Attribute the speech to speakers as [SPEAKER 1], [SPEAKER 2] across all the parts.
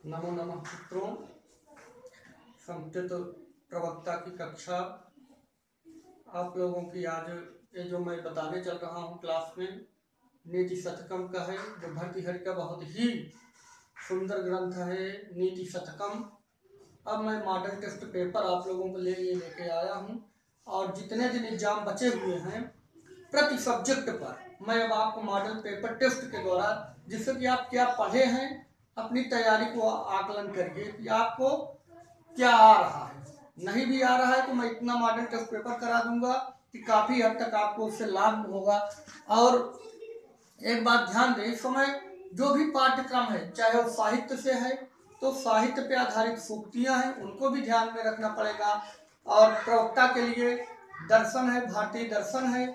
[SPEAKER 1] नमो नमः मित्रों। संस्कृत प्रवक्ता की कक्षा आप लोगों की आज ये जो मैं बताने चल रहा हूँ क्लास में नीति शतकम का है, जो भर्तृहरि का बहुत ही सुंदर ग्रंथ है नीति शतकम। अब मैं मॉडल टेस्ट पेपर आप लोगों के लिए ये लेके आया हूँ और जितने दिन एग्जाम बचे हुए हैं प्रति सब्जेक्ट पर मैं अब आपको मॉडल पेपर टेस्ट के द्वारा, जिससे कि आप क्या पढ़े हैं अपनी तैयारी को आकलन करिए कि आपको क्या आ रहा है। नहीं भी आ रहा है तो मैं इतना मॉडल टेस्ट पेपर करा दूंगा कि काफ़ी हद तक आपको उससे लाभ होगा। और एक बात ध्यान दें, इस समय जो भी पाठ्यक्रम है चाहे वो साहित्य से है तो साहित्य पे आधारित सूक्तियाँ हैं, उनको भी ध्यान में रखना पड़ेगा। और प्रवक्ता के लिए दर्शन है, भारतीय दर्शन है,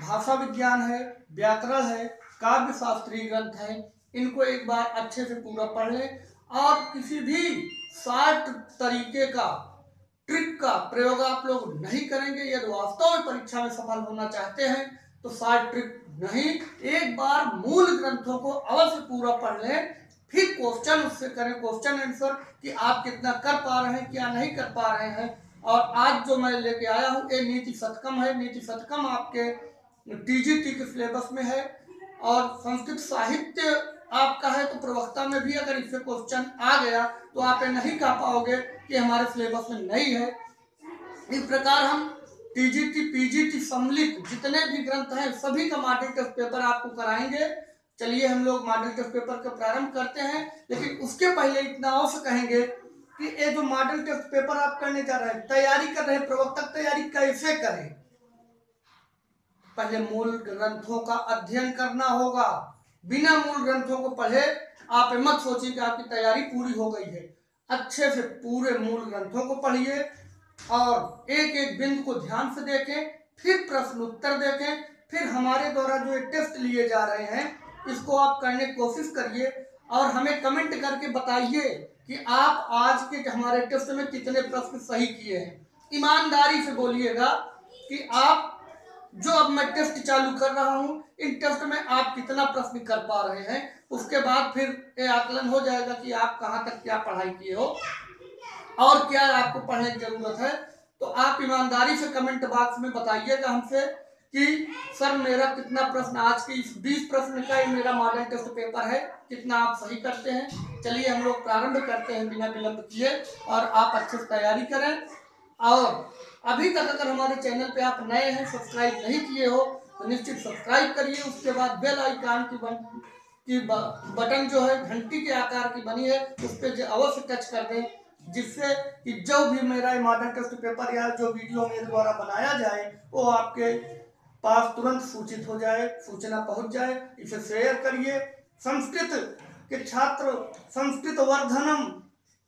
[SPEAKER 1] भाषा विज्ञान है, व्याकरण है, काव्य शास्त्रीय ग्रंथ है, इनको एक बार अच्छे से पूरा पढ़ लें। और किसी भी शार्ट तरीके का ट्रिक का प्रयोग आप लोग नहीं करेंगे। यदि वास्तव में परीक्षा में सफल होना चाहते हैं तो शार्ट ट्रिक नहीं, एक बार मूल ग्रंथों को अवश्य पूरा पढ़ लें, फिर क्वेश्चन उससे करें, क्वेश्चन आंसर कि आप कितना कर पा रहे हैं क्या नहीं कर पा रहे हैं। और आज जो मैं लेके आया हूँ ये नीति शतकम है। नीति शतकम आपके टीजीटी के सिलेबस में है और संस्कृत साहित्य आपका है तो प्रवक्ता में भी अगर इससे क्वेश्चन आ गया तो आप ये नहीं कह पाओगे कि हमारे सिलेबस में नहीं है। इस प्रकार हम टीजीटी पीजीटी सम्मिलित जितने भी ग्रंथ हैं सभी का मॉडल टेस्ट पेपर आपको कराएंगे। चलिए हम लोग मॉडल टेस्ट पेपर का प्रारंभ करते हैं, लेकिन उसके पहले इतना अवश्य कहेंगे कि ये जो मॉडल टेस्ट पेपर आप करने जा रहे हैं, तैयारी कर रहे हैं, प्रवक्ता तैयारी कैसे करें। पहले मूल ग्रंथों का अध्ययन करना होगा। बिना मूल ग्रंथों को पढ़े आप मत सोचिए कि आपकी तैयारी पूरी हो गई है। अच्छे से पूरे मूल ग्रंथों को पढ़िए और एक एक बिंदु को ध्यान से देखें, फिर प्रश्न उत्तर देखें, फिर हमारे द्वारा जो टेस्ट लिए जा रहे हैं इसको आप करने की कोशिश करिए और हमें कमेंट करके बताइए कि आप आज के हमारे टेस्ट में कितने प्रश्न सही किए हैं। ईमानदारी से बोलिएगा कि आप जो अब मैं टेस्ट चालू कर रहा हूँ इन टेस्ट में आप कितना प्रश्न कर पा रहे हैं। उसके बाद फिर ये आकलन हो जाएगा कि आप कहाँ तक क्या पढ़ाई किए हो और क्या आपको पढ़ने की जरूरत है। तो आप ईमानदारी से कमेंट बॉक्स में बताइएगा हमसे कि सर मेरा कितना प्रश्न आज के इस 20 प्रश्न का ही मेरा मॉडल टेस्ट पेपर है, कितना आप सही करते हैं। चलिए हम लोग प्रारंभ करते हैं बिना विलंब किए और आप अच्छे से तैयारी करें। और अभी तक अगर हमारे चैनल पे आप नए हैं, सब्सक्राइब नहीं किए हो तो निश्चित सब्सक्राइब करिए। उसके बाद बेल आइकन की बटन जो है घंटी के आकार की बनी है उस पर अवश्य टच कर दें, जिससे कि जो भी मेरा मॉडल टेस्ट पेपर या जो वीडियो मेरे द्वारा बनाया जाए वो आपके पास तुरंत सूचित हो जाए, सूचना पहुंच जाए। इसे शेयर करिए। संस्कृत के छात्र संस्कृत वर्धनम,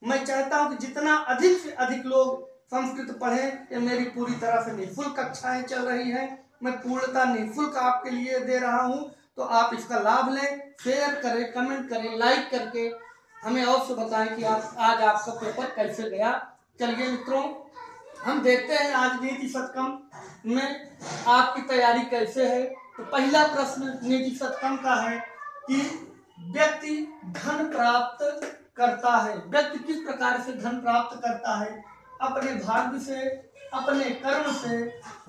[SPEAKER 1] मैं चाहता हूं कि जितना अधिक से अधिक लोग संस्कृत पढ़ें। ये मेरी पूरी तरह से निःशुल्क कक्षाएं चल रही हैं, मैं पूर्णतः निःशुल्क आपके लिए दे रहा हूं, तो आप इसका लाभ लें। शेयर करें, कमेंट करें, लाइक करके हमें अवश्य बताएं कि आज आपका पेपर कैसे गया। चलिए मित्रों हम देखते हैं आज नीति शतकम में आपकी तैयारी कैसे है। तो पहला प्रश्न नीति शतकम का है कि व्यक्ति धन प्राप्त करता है। व्यक्ति किस प्रकार से धन प्राप्त करता है? अपने भाग्य से, अपने कर्म से,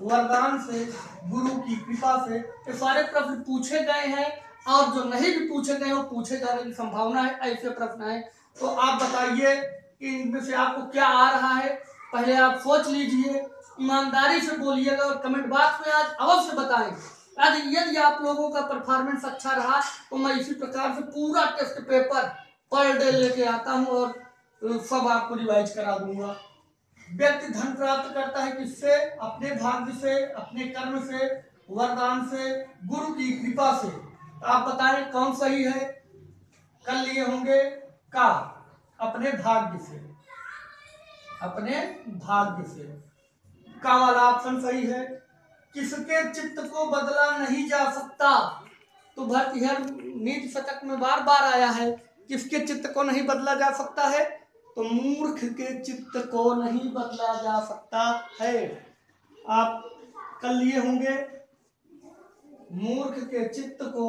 [SPEAKER 1] वरदान से, गुरु की कृपा से। ये सारे प्रश्न पूछे गए हैं और जो नहीं भी पूछे गए वो पूछे जाने की संभावना है, ऐसे प्रश्न है। तो आप बताइए कि इनमें से आपको क्या आ रहा है। पहले आप सोच लीजिए, ईमानदारी से बोलिएगा और कमेंट बॉक्स में आज अवश्य बताएं। यदि आप लोगों का परफॉर्मेंस अच्छा रहा तो मैं इसी प्रकार से पूरा टेस्ट पेपर पर डे लेके आता हूं और सब आपको रिवाइज करा दूंगा। व्यक्ति धन प्राप्त करता है किससे? अपने भाग्य से, अपने कर्म से, वरदान से, गुरु की कृपा से। तो आप बताएं कौन सही है? कर लिए होंगे का अपने भाग्य से, अपने भाग्य से का वाला ऑप्शन सही है। किसके चित्त को बदला नहीं जा सकता? तो भर्तृहरि नीति शतक में बार बार आया है, किसके चित्त को नहीं बदला जा सकता है? तो मूर्ख के चित्त को नहीं बदला जा सकता है। आप कर लिए होंगे, मूर्ख के चित्त को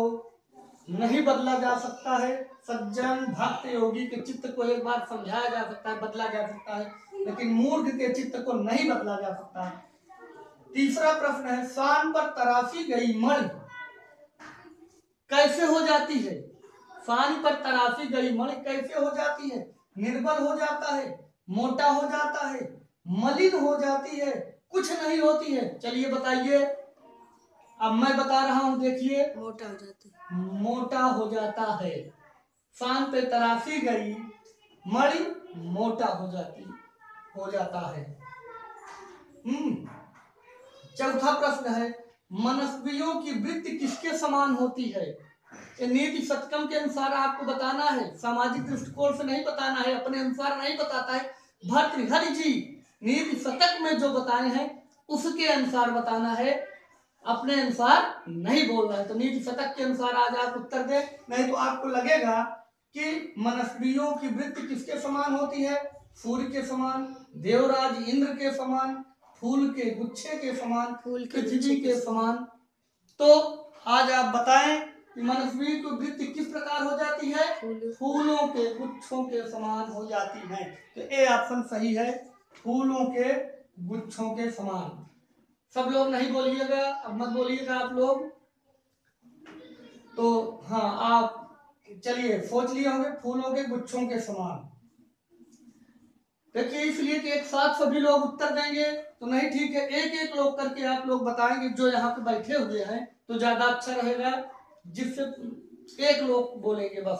[SPEAKER 1] नहीं बदला जा सकता है। सज्जन भक्त योगी के चित्त को एक बार समझाया जा सकता है, बदला जा सकता है, लेकिन मूर्ख के चित्त को नहीं बदला जा सकता है। तीसरा प्रश्न है, शान पर तराशी गई मणि कैसे हो जाती है? शान पर तराशी गई मणि कैसे हो जाती है? निर्बल हो जाता है, मोटा हो जाता है, मलिन हो जाती है, कुछ नहीं होती है। चलिए बताइए। अब मैं बता रहा हूं, देखिए।
[SPEAKER 2] मोटा हो जाता है।
[SPEAKER 1] मोटा हो जाता है। शान पे तराशी गई मणि मोटा हो जाता है। चौथा प्रश्न है, मनस्वियों की वृत्ति किसके समान होती है? ये नीति शतकम के अनुसार आपको बताना है, सामाजिक दृष्टिकोण से नहीं बताना है, अपने अनुसार नहीं बताता है। भर्तृहरि जी नीति शतक में जो बताए हैं उसके अनुसार बताना है, अपने अनुसार नहीं बोलना है। तो नीति शतक के अनुसार आज आप उत्तर दें, नहीं तो आपको लगेगा कि मनस्वियों की वृत्ति किसके समान होती है? सूर्य के समान, देवराज इंद्र के समान, फूल के गुच्छे के समान, पृथ्वी के समान। तो आज आप बताएं कि मनस्वी की वृत्ति किस प्रकार हो जाती है? फूलों के गुच्छों के समान हो जाती है। तो ए ऑप्शन सही है, फूलों के गुच्छों के समान। सब लोग नहीं बोलिएगा, अब मत बोलिएगा आप लोग। तो हाँ, आप चलिए सोच लिए होंगे, फूलों के गुच्छों के समान। देखिए, इसलिए कि एक साथ सभी लोग उत्तर देंगे तो नहीं ठीक है, एक एक लोग करके आप लोग बताएंगे। जो यहाँ पे बैठे हुए हैं तो ज्यादा अच्छा रहेगा, जिससे एक लोग बोलेंगे बस।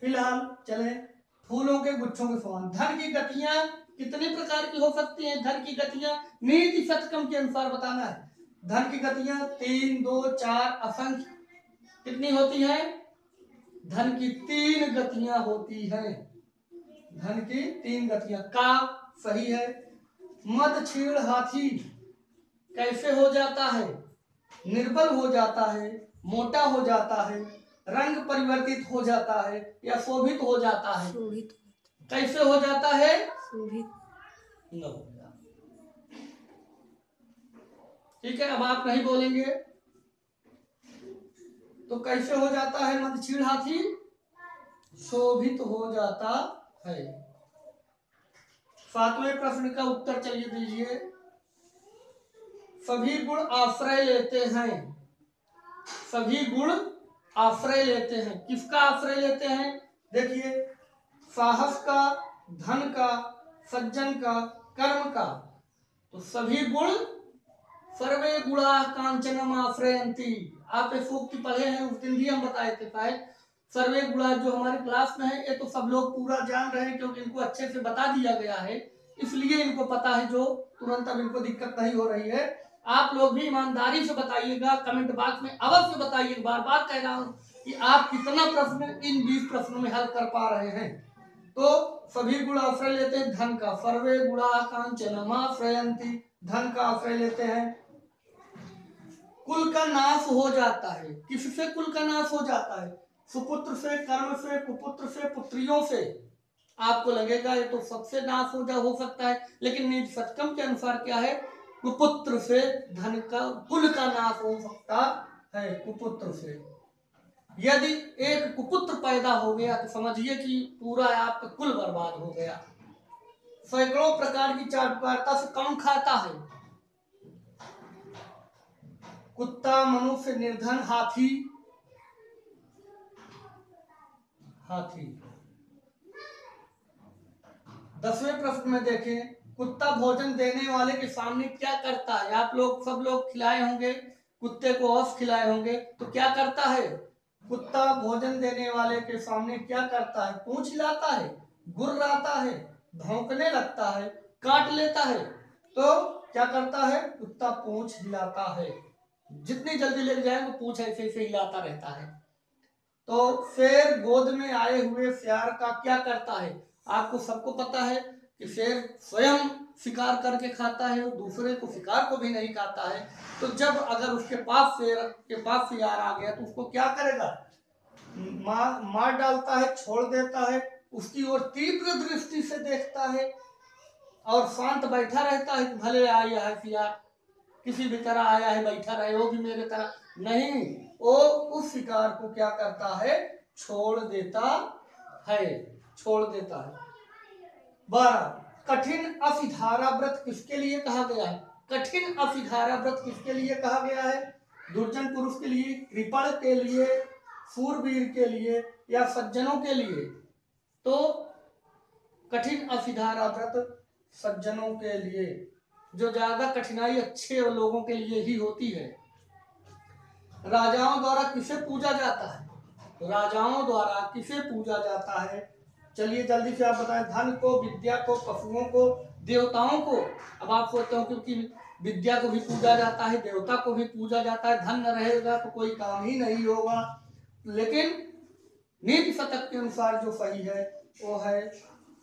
[SPEAKER 1] फिलहाल चले, फूलों के गुच्छों के समान। धन की गतियां कितने प्रकार की हो सकती हैं? धन की गतियां नीति शतकम के अनुसार बताना है। धन की गतियां 3, 2, 4 असंख्य कितनी होती है? धन की 3 गतियां होती हैं। धन की 3 गतियां का सही है। मद छीड़ हाथी कैसे हो जाता है? निर्बल हो जाता है, मोटा हो जाता है, रंग परिवर्तित हो जाता है, या शोभित हो जाता है?
[SPEAKER 2] शोभित।
[SPEAKER 1] कैसे हो जाता है?
[SPEAKER 2] शोभित।
[SPEAKER 1] ठीक है, अब आप नहीं बोलेंगे तो कैसे हो जाता है मद छीड़ हाथी? शोभित हो जाता है। 7वें प्रश्न का उत्तर चलिए दीजिए। सभी गुण आश्रय लेते हैं। सभी गुण आश्रय लेते हैं। किसका आश्रय लेते हैं? देखिए, साहस का, धन का, सज्जन का, कर्म का। तो सभी गुण सर्वे गुणा कांचनम आश्रयंती। आप ये सूक्ति पढ़े हैं, उस दिन भी हम बताए थे शायद। सर्वे गुणा जो हमारे क्लास में है, ये तो सब लोग पूरा जान रहे हैं क्योंकि इनको अच्छे से बता दिया गया है, इसलिए इनको पता है, जो तुरंत अब इनको दिक्कत नहीं हो रही है। आप लोग भी ईमानदारी से बताइएगा, कमेंट बॉक्स में अवश्य बताइए। बार बार कह रहा हूँ कि आप कितना प्रश्न इन 20 प्रश्नों में हल कर पा रहे हैं। तो सभी गुण आश्रय लेते हैं धन का, सर्वे गुणा कांचनम आश्रयंती, धन का आश्रय लेते हैं। कुल का नाश हो जाता है। किससे कुल का नाश हो जाता है? सुपुत्र से, कर्म से, कुपुत्र से, पुत्रियों से। आपको लगेगा ये तो सबसे नाश हो सकता है, लेकिन नीति शतकम के अनुसार क्या है? कुपुत्र से धन का, कुल का नाश हो सकता है कुपुत्र से। यदि एक कुपुत्र पैदा हो गया तो समझिए कि पूरा आपका कुल बर्बाद हो गया। सैकड़ों प्रकार की चाटुकारिता से कौन खाता है? कुत्ता, मनुष्य, निर्धन, हाथी। हाथी। 10वें प्रश्न में देखें, कुत्ता भोजन देने वाले के सामने क्या करता है? आप लोग सब लोग खिलाए होंगे, कुत्ते को औस खिलाए होंगे, तो क्या करता है? कुत्ता भोजन देने वाले के सामने क्या करता है? पूंछ हिलाता है, गुर्राता है, भौंकने लगता है, काट लेता है। तो क्या करता है? कुत्ता पूंछ हिलाता है। जितनी जल्दी ले जाएंगे पूंछ ऐसे ऐसे हिलाता रहता है। तो शेर गोद में आए हुए सियार का क्या करता है? आपको सबको पता है कि शेर स्वयं शिकार करके खाता है और दूसरे को शिकार को भी नहीं खाता है। तो जब अगर उसके पास शेर के पास सियार आ गया तो उसको क्या करेगा? मार डालता है, छोड़ देता है, उसकी ओर तीव्र दृष्टि से देखता है और शांत बैठा रहता है। भले आया है सियार, किसी भी तरह आया है, बैठा रहे, वो भी मेरे तरह नहीं, वो उस शिकार को क्या करता है, छोड़ देता है। 12 कठिन असिधारा व्रत किसके लिए कहा गया है? कठिन असिधारा व्रत किसके लिए कहा गया है? दुर्जन पुरुष के लिए, कृपण के लिए, सूरवीर के लिए या सज्जनों के लिए? तो कठिन असिधारा व्रत सज्जनों के लिए, जो ज्यादा कठिनाई अच्छे लोगों के लिए ही होती है। राजाओं द्वारा किसे पूजा जाता है? राजाओं द्वारा किसे पूजा जाता है? चलिए जल्दी से आप बताएं। धन को, विद्या को, पशुओं को, देवताओं को। अब आप सोचते हो क्योंकि विद्या को भी पूजा जाता है, देवता को भी पूजा जाता है, धन न रहेगा तो कोई काम ही नहीं होगा। लेकिन नीति शतक के अनुसार जो सही है वो है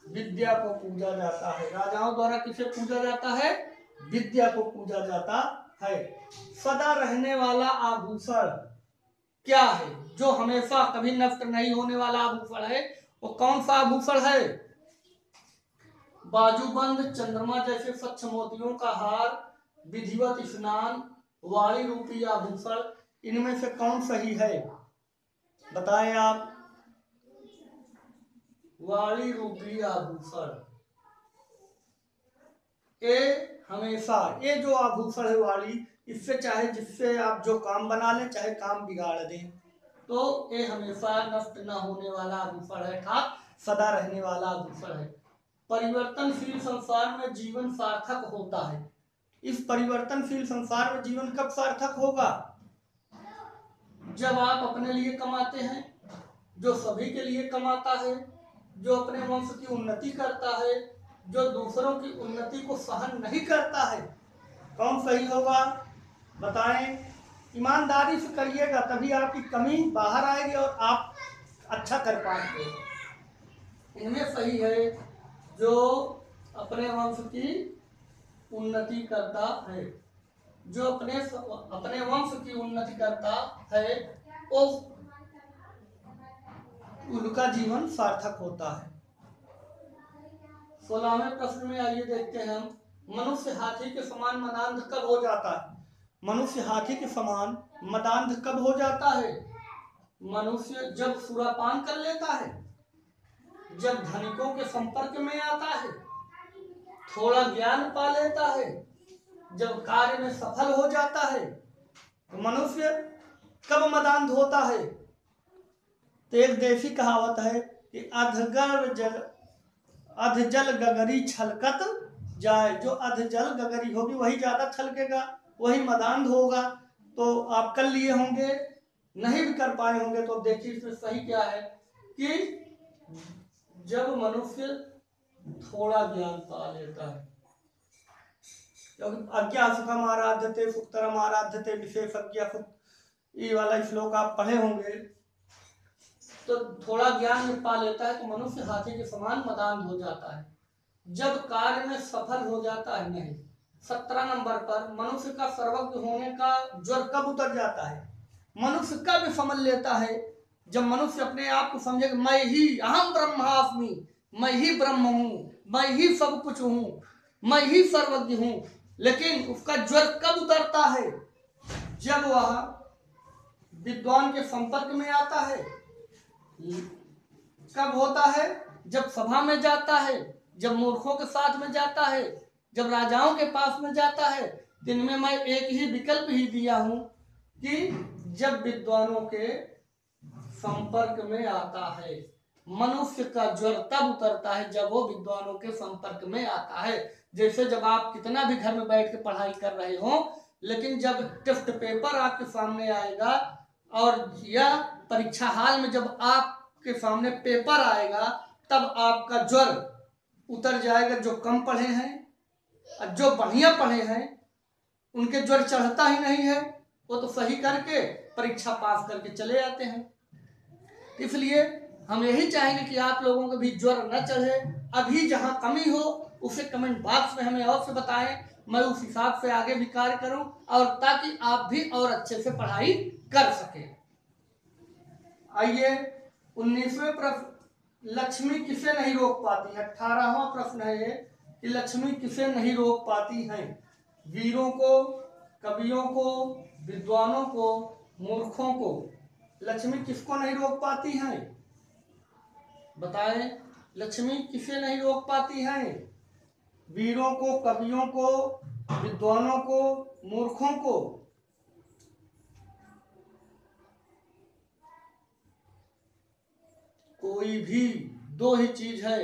[SPEAKER 1] विद्या को पूजा जाता है। राजाओं द्वारा किसे पूजा जाता है? विद्या को पूजा जाता है। सदा रहने वाला आभूषण क्या है? जो हमेशा कभी नष्ट नहीं होने वाला आभूषण है वो कौन सा आभूषण है? बाजूबंद, चंद्रमा जैसे स्वच्छ मोतियों का हार, विधिवत स्नान, वाणी रूपी आभूषण, इनमें से कौन सही है? बताएं आप। वाणी रूपी आभूषण, ये हमेशा, ये जो आभूषण है वाणी, इससे चाहे जिससे आप जो काम बना लें चाहे काम बिगाड़ दें, तो ये हमेशा नष्ट न होने वाला आभूषण है, अर्थात सदा रहने वाला आभूषण है। परिवर्तनशील संसार में जीवन सार्थक होता है। इस परिवर्तनशील संसार में जीवन कब सार्थक होगा? जब आप अपने लिए कमाते हैं, जो सभी के लिए कमाता है, जो अपने वंश की उन्नति करता है, जो दूसरों की उन्नति को सहन नहीं करता है। कौन सही होगा? बताएं। ईमानदारी से करिएगा तभी आपकी कमी बाहर आएगी और आप अच्छा कर पाएंगे। इनमें सही है जो अपने वंश की उन्नति करता है, जो अपने वंश की उन्नति करता है वो उनका जीवन सार्थक होता है। 16वें प्रश्न में आइए देखते हैं हम। मनुष्य हाथी के समान मदांध कब हो जाता है? मनुष्य हाथी के समान मदांध कब हो जाता है? मनुष्य जब सुरापान कर लेता है, जब धनिकों के संपर्क में आता है, थोड़ा ज्ञान पा लेता है, जब कार्य में सफल हो जाता है, तो मनुष्य कब मदांध होता है? तो एक देसी कहावत है कि अधजल गगरी छलकत जाए। जो अधजल गगरी होगी वही ज्यादा छलकेगा, वही मदांध होगा। तो आप कर लिए होंगे, नहीं भी कर पाए होंगे, तो देखिए इसमें सही क्या है कि जब मनुष्य थोड़ा ज्ञान पा लेता है, क्योंकि अज्ञा सुखम आराध्यते सुखतरम आराध्यते विशेषज्ञ सुख, ये वाला श्लोक आप पढ़े होंगे। तो थोड़ा ज्ञान पा लेता है तो मनुष्य हाथी के समान मदांध हो जाता है। जब कार्य में सफल हो जाता है नहीं। 17 नंबर पर मनुष्य का सर्वज्ञ होने का ज्वर कब उतर जाता है? मनुष्य कब समझ लेता है? जब मनुष्य अपने आप को समझे कि मैं ही अहम ब्रह्मास्मि, मैं ही ब्रह्म हूँ, मैं ही सब कुछ हूँ, मैं ही सर्वज्ञ हूँ। लेकिन उसका ज्वर कब उतरता है? जब वह विद्वान के संपर्क में आता है। कब होता है? जब सभा में जाता है, जब मूर्खों के साथ में जाता है, जब राजाओं के पास में जाता है। दिन में मैं एक ही विकल्प ही दिया हूं कि जब विद्वानों के संपर्क में आता है। मनुष्य का ज्वर तब उतरता है जब वो विद्वानों के संपर्क में आता है। जैसे जब आप कितना भी घर में बैठ के पढ़ाई कर रहे हो, लेकिन जब टेस्ट पेपर आपके सामने आएगा और या परीक्षा हाल में जब आपके सामने पेपर आएगा, तब आपका ज्वर उतर जाएगा। जो कम पढ़े हैं और जो बढ़िया पढ़े हैं उनके ज्वर चढ़ता ही नहीं है, वो तो सही करके परीक्षा पास करके चले आते हैं। इसलिए हम यही चाहेंगे कि आप लोगों को भी ज्वर न चढ़े। अभी जहां कमी हो उसे कमेंट बॉक्स में हमें अवश्य बताएं, मैं उस हिसाब से आगे भी कार्य करूं और ताकि आप भी और अच्छे से पढ़ाई कर सके। आइए 19वें प्रश्न, लक्ष्मी किसे नहीं रोक पाती है? 18वां प्रश्न है ये कि लक्ष्मी किसे नहीं रोक पाती है? वीरों को, कवियों को, विद्वानों को मूर्खों को। लक्ष्मी किसको नहीं रोक पाती है? बताएं, लक्ष्मी किसे नहीं रोक पाती है? वीरों को, कवियों को, विद्वानों को, मूर्खों को। कोई भी दो ही चीज है,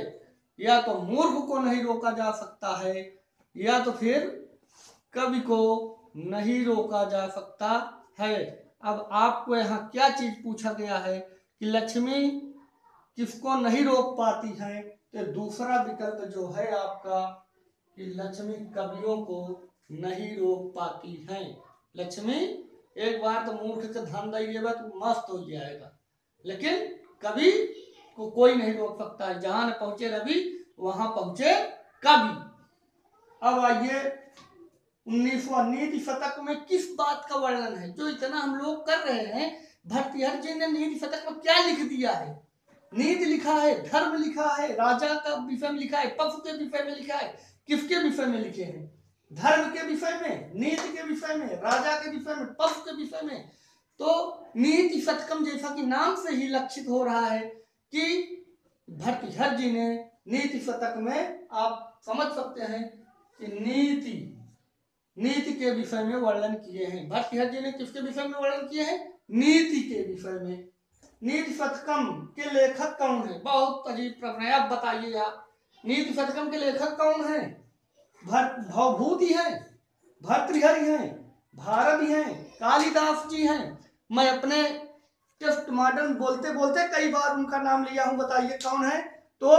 [SPEAKER 1] या तो मूर्ख को नहीं रोका जा सकता है, या तो फिर कवि को नहीं रोका जा सकता है। अब आपको यहाँ क्या चीज पूछा गया है कि लक्ष्मी किसको नहीं रोक पाती है, तो दूसरा विकल्प जो है आपका कि लक्ष्मी कवियों को नहीं रोक पाती है। लक्ष्मी एक बार तो मूर्ख के ध्यान दीजिएगा तो मस्त हो जाएगा, लेकिन कवि को कोई नहीं रोक सकता है। जहां न पहुंचे रवि वहां पहुंचे कवि। अब आइए 19वां नीति शतक में किस बात का वर्णन है जो इतना हम लोग कर रहे हैं। भर्तृहरि जी ने नीति शतक में क्या लिख दिया है? नीति लिखा है, धर्म लिखा है, राजा का विषय में लिखा है, पशु के विषय में लिखा है। किसके विषय में लिखे हैं? धर्म के विषय में, नीति के विषय में, राजा के विषय में, पशु के विषय में। तो नीति शतकम जैसा कि नाम से ही लक्षित हो रहा है कि भर्तृहरि जी ने नीति शतक में आप समझ सकते हैं कि नीति के विषय में वर्णन किए हैं। भर्तृहरि जी ने किसके विषय में वर्णन किए हैं? नीति के विषय में। नीति शतकम के लेखक कौन है? बहुत अजीब प्रश्न है, अब बताइए आप। नीति शतकम के लेखक कौन है? भवभूति है, भर्तृहरि हैं, भारवी हैं, कालिदास जी हैं। मैं अपने टेस्ट मॉडर्न बोलते बोलते कई बार उनका नाम लिया हूं, बताइए कौन है? तो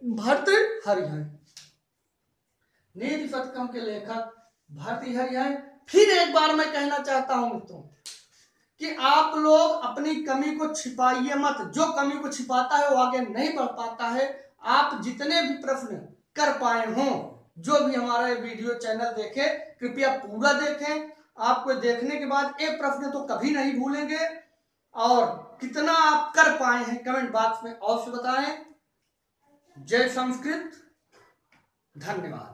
[SPEAKER 1] भर्तृहरि हैं। नीति शतकम के लेखक भर्तृहरि हैं। फिर एक बार मैं कहना चाहता हूं मित्रों कि आप लोग अपनी कमी को छिपाइए मत। जो कमी को छिपाता है वो आगे नहीं बढ़ पाता है। आप जितने भी प्रश्न कर पाए हों, जो भी हमारा ये वीडियो चैनल देखे, कृपया पूरा देखें। आपको देखने के बाद एक प्रश्न तो कभी नहीं भूलेंगे, और कितना आप कर पाए हैं कमेंट बॉक्स में अवश्य बताएं। जय संस्कृत, धन्यवाद।